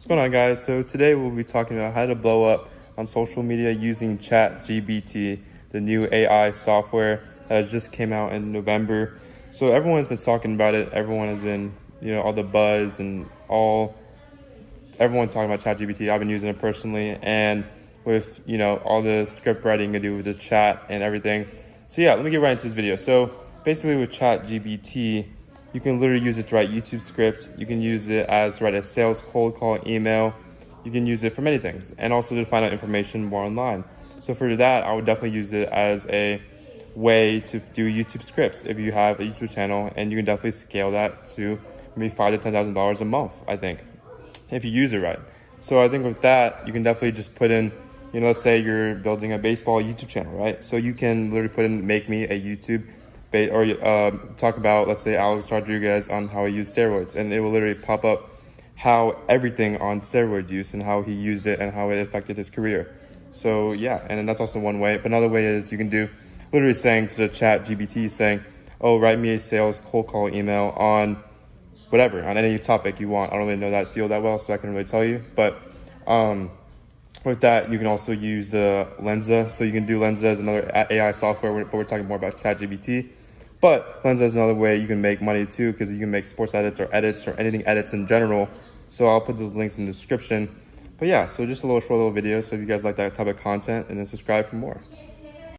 What's going on, guys? So today we'll be talking about how to blow up on social media using ChatGPT, the new AI software that has just came out in November. So everyone's been talking about it. Everyone has been, all the buzz and everyone talking about ChatGPT. I've been using it personally, and with all the script writing to do with the chat and everything. So yeah, let me get right into this video. So basically with ChatGPT, you can literally use it to write YouTube scripts. You can use it as to write a sales cold call email. You can use it for many things, and also to find out information more online. So for that, I would definitely use it as a way to do YouTube scripts if you have a YouTube channel, and you can definitely scale that to maybe $5,000 to $10,000 a month, I think, if you use it right. So I think with that, you can definitely just put in, let's say you're building a baseball YouTube channel, right? So you can literally put in, make me a YouTube or talk about, let's say, Alex Rodriguez on how he used steroids, and it will literally pop up how everything on steroid use and how he used it and how it affected his career. So yeah, and that's also one way. But another way is you can do literally saying to the ChatGPT, saying, oh, write me a sales cold call email on whatever, on any topic you want. I don't really know that field that well, so I can really tell you. But with that, you can also use the Lensa. So you can do Lensa as another AI software, but we're talking more about ChatGPT. But Lensa is another way you can make money too, because you can make sports edits or anything edits in general. So I'll put those links in the description. But yeah, so just a short little video. So if you guys like that type of content, and then subscribe for more.